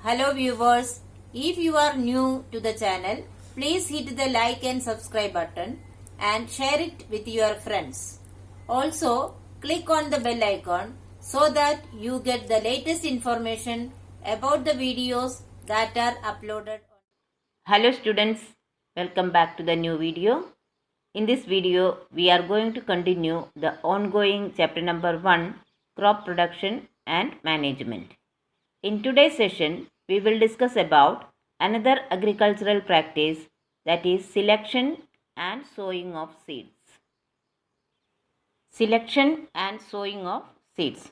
Hello viewers, if you are new to the channel, please hit the like and subscribe button and share it with your friends. Also, click on the bell icon so that you get the latest information about the videos that are uploaded. Hello students, welcome back to the new video. In this video, we are going to continue the ongoing chapter number 1, crop production and management. In today's session, we will discuss about another agricultural practice, that is selection and sowing of seeds. Selection and sowing of seeds.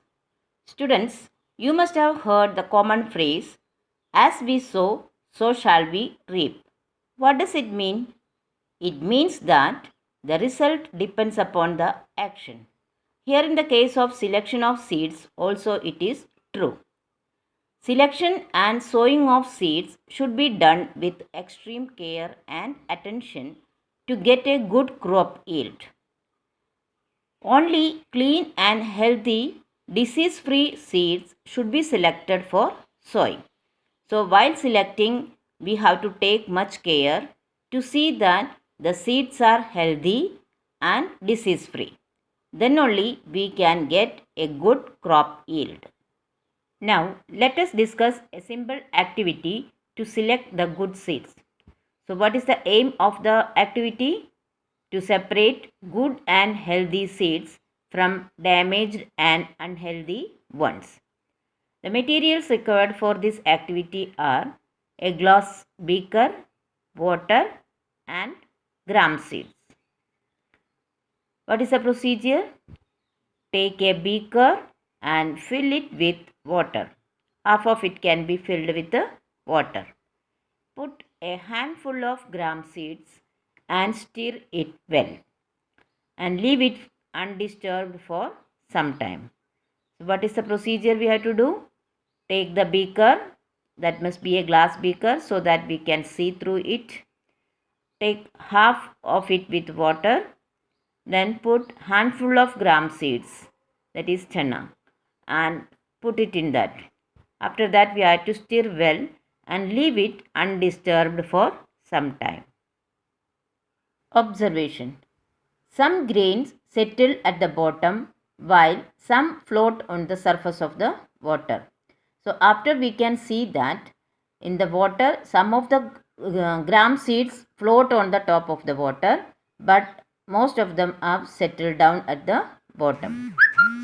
Students, you must have heard the common phrase, as we sow, so shall we reap. What does it mean? It means that the result depends upon the action. Here in the case of selection of seeds, also it is true. Selection and sowing of seeds should be done with extreme care and attention to get a good crop yield. Only clean and healthy, disease-free seeds should be selected for sowing. So while selecting, we have to take much care to see that the seeds are healthy and disease-free. Then only we can get a good crop yield. Now, let us discuss a simple activity to select the good seeds. So, what is the aim of the activity? To separate good and healthy seeds from damaged and unhealthy ones. The materials required for this activity are a glass beaker, water, and gram seeds. What is the procedure? Take a beaker and fill it with water. Half of it can be filled with the water. Put a handful of gram seeds and stir it well and leave it undisturbed for some time. So what is the procedure we have to do? Take the beaker, that must be a glass beaker so that we can see through it. Take half of it with water, then put handful of gram seeds, that is chana, and put it in that. After that we have to stir well and leave it undisturbed for some time. Observation. Some grains settle at the bottom while some float on the surface of the water. So after we can see that in the water some of the gram seeds float on the top of the water, but most of them are settled down at the bottom.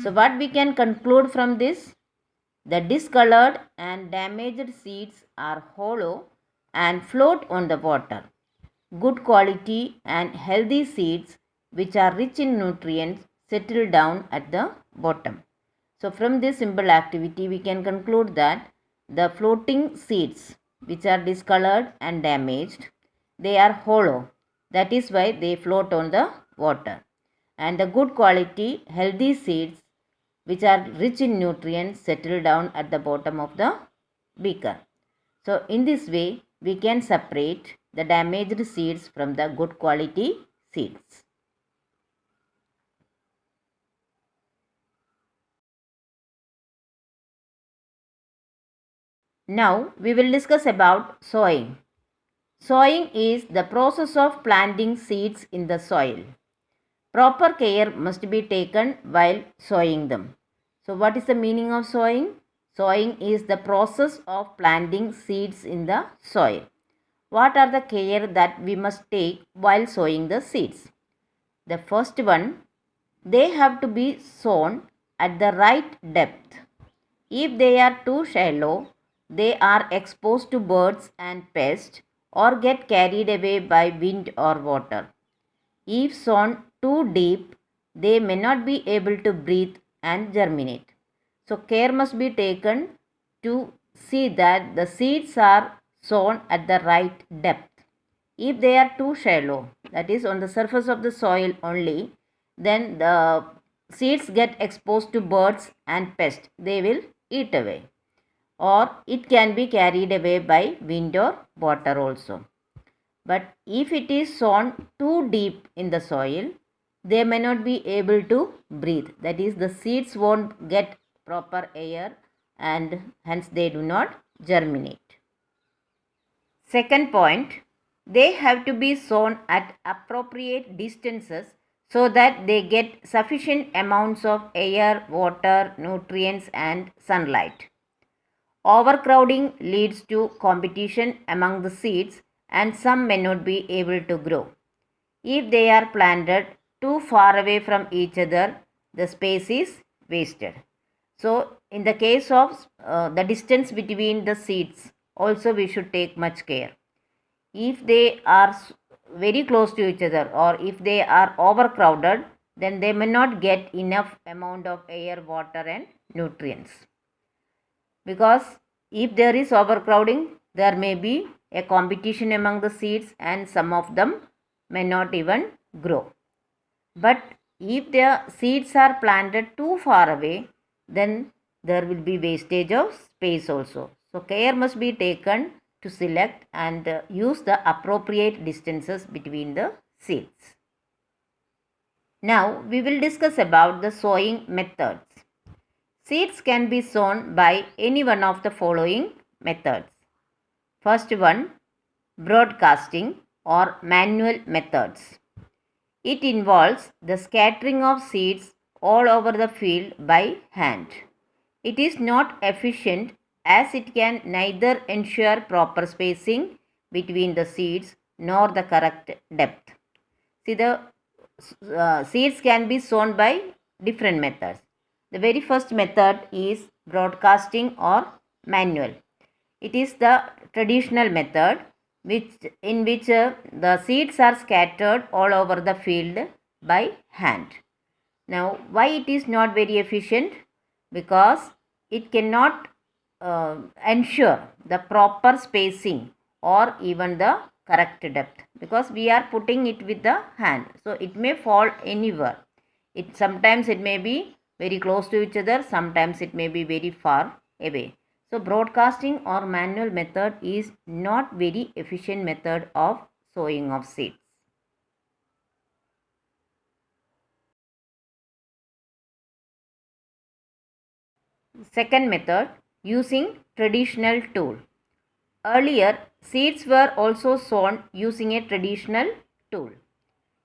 So what we can conclude from this? The discolored and damaged seeds are hollow and float on the water. Good quality and healthy seeds which are rich in nutrients settle down at the bottom. So from this simple activity we can conclude that the floating seeds which are discolored and damaged, they are hollow. That is why they float on the water. And the good quality healthy seeds which are rich in nutrients settle down at the bottom of the beaker. So in this way we can separate the damaged seeds from the good quality seeds. Now we will discuss about sowing. Sowing is the process of planting seeds in the soil. Proper care must be taken while sowing them. So what is the meaning of sowing? Sowing is the process of planting seeds in the soil. What are the care that we must take while sowing the seeds? The first one, they have to be sown at the right depth. If they are too shallow, they are exposed to birds and pests or get carried away by wind or water. If sown too deep, they may not be able to breathe and germinate. So care must be taken to see that the seeds are sown at the right depth. If they are too shallow, that is on the surface of the soil only, then the seeds get exposed to birds and pests. They will eat away. Or it can be carried away by wind or water also. But if it is sown too deep in the soil, they may not be able to breathe. That is, the seeds won't get proper air and hence they do not germinate. Second point, they have to be sown at appropriate distances so that they get sufficient amounts of air, water, nutrients and sunlight. Overcrowding leads to competition among the seeds and some may not be able to grow. If they are planted too far away from each other, the space is wasted. So, in the case of the distance between the seeds, also we should take much care. If they are very close to each other or if they are overcrowded, then they may not get enough amount of air, water and nutrients. Because if there is overcrowding, there may be a competition among the seeds and some of them may not even grow. But if the seeds are planted too far away, then there will be wastage of space also. So care must be taken to select and use the appropriate distances between the seeds. Now we will discuss about the sowing methods. Seeds can be sown by any one of the following methods. First one, broadcasting or manual methods. It involves the scattering of seeds all over the field by hand. It is not efficient as it can neither ensure proper spacing between the seeds nor the correct depth. See, the seeds can be sown by different methods. The very first method is broadcasting or manual. It is the traditional method in which the seeds are scattered all over the field by hand. Now, why it is not very efficient? Because it cannot ensure the proper spacing or even the correct depth, because we are putting it with the hand, so it may fall anywhere. Sometimes it may be very close to each other, sometimes it may be very far away. So broadcasting or manual method is not very efficient method of sowing of seeds. Second method, using traditional tool. Earlier, seeds were also sown using a traditional tool.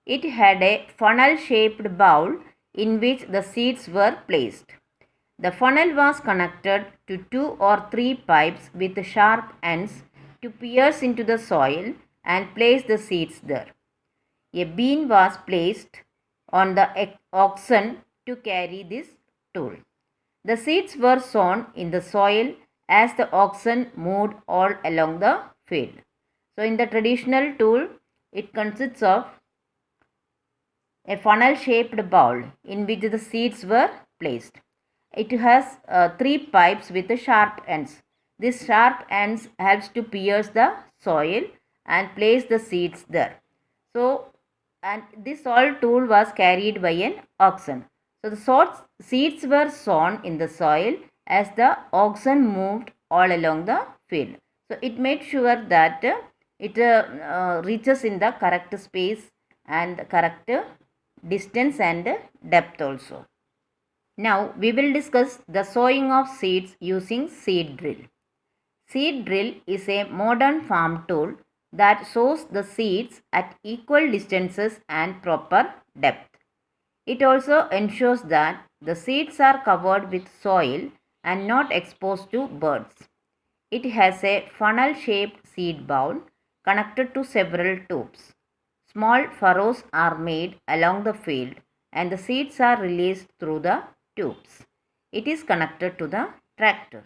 It had a funnel-shaped bowl in which the seeds were placed. The funnel was connected to 2 or 3 pipes with sharp ends to pierce into the soil and place the seeds there. A beam was placed on the oxen to carry this tool. The seeds were sown in the soil as the oxen moved all along the field. So in the traditional tool, it consists of a funnel-shaped bowl in which the seeds were placed. It has 3 pipes with sharp ends. This sharp ends helps to pierce the soil and place the seeds there. So, and this all tool was carried by an oxen. So the seeds were sown in the soil as the oxen moved all along the field. So it made sure that it reaches in the correct space and correct distance and depth also. Now we will discuss the sowing of seeds using seed drill. Seed drill is a modern farm tool that sows the seeds at equal distances and proper depth. It also ensures that the seeds are covered with soil and not exposed to birds. It has a funnel-shaped seed bowl connected to several tubes. Small furrows are made along the field and the seeds are released through the tubes. It is connected to the tractor.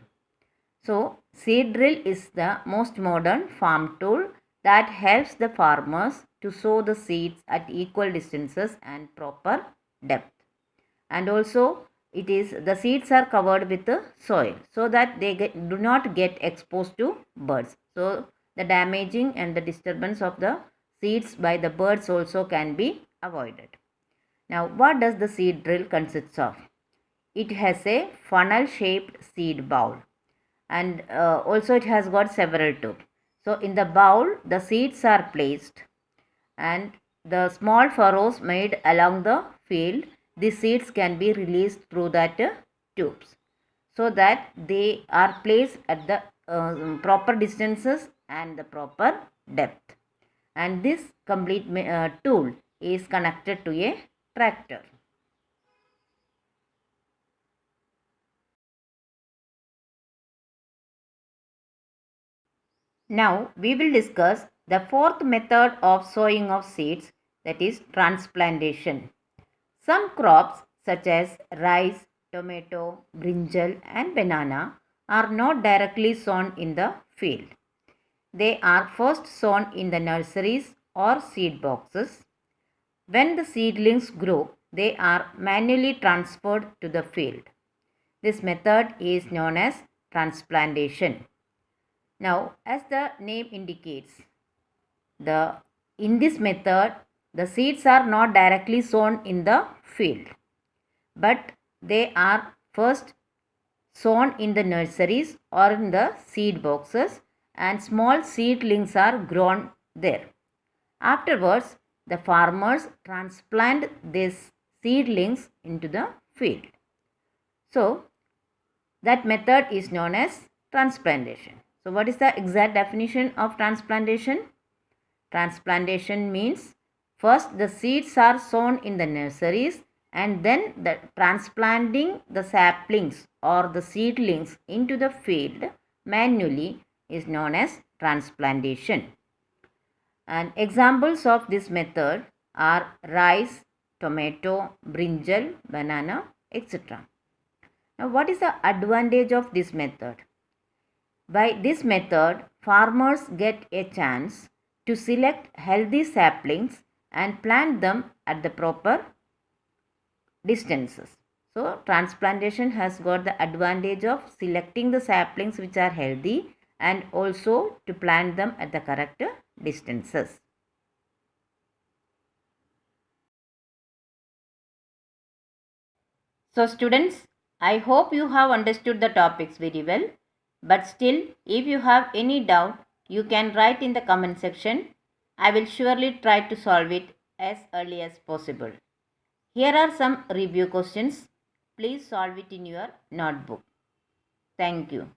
So, seed drill is the most modern farm tool that helps the farmers to sow the seeds at equal distances and proper depth. And also, the seeds are covered with the soil so that they do not get exposed to birds. So, the damaging and the disturbance of the seeds by the birds also can be avoided. Now, what does the seed drill consist of? It has a funnel-shaped seed bowl, and also it has got several tubes. So, in the bowl, the seeds are placed and the small furrows made along the field, the seeds can be released through that tubes so that they are placed at the proper distances and the proper depth. And this complete tool is connected to a tractor. Now we will discuss the fourth method of sowing of seeds, that is transplantation. Some crops such as rice, tomato, brinjal and banana are not directly sown in the field. They are first sown in the nurseries or seed boxes. When the seedlings grow, they are manually transferred to the field. This method is known as transplantation. Now, as the name indicates, in this method, the seeds are not directly sown in the field, but they are first sown in the nurseries or in the seed boxes, and small seedlings are grown there. Afterwards, the farmers transplant these seedlings into the field. So, that method is known as transplantation. So, what is the exact definition of transplantation? Transplantation means first the seeds are sown in the nurseries, and then the transplanting the saplings or the seedlings into the field manually is known as transplantation. And examples of this method are rice, tomato, brinjal, banana, etc. Now, what is the advantage of this method? By this method, farmers get a chance to select healthy saplings and plant them at the proper distances. So, transplantation has got the advantage of selecting the saplings which are healthy and also to plant them at the correct distances. So students, I hope you have understood the topics very well. But still, if you have any doubt, you can write in the comment section. I will surely try to solve it as early as possible. Here are some review questions. Please solve it in your notebook. Thank you.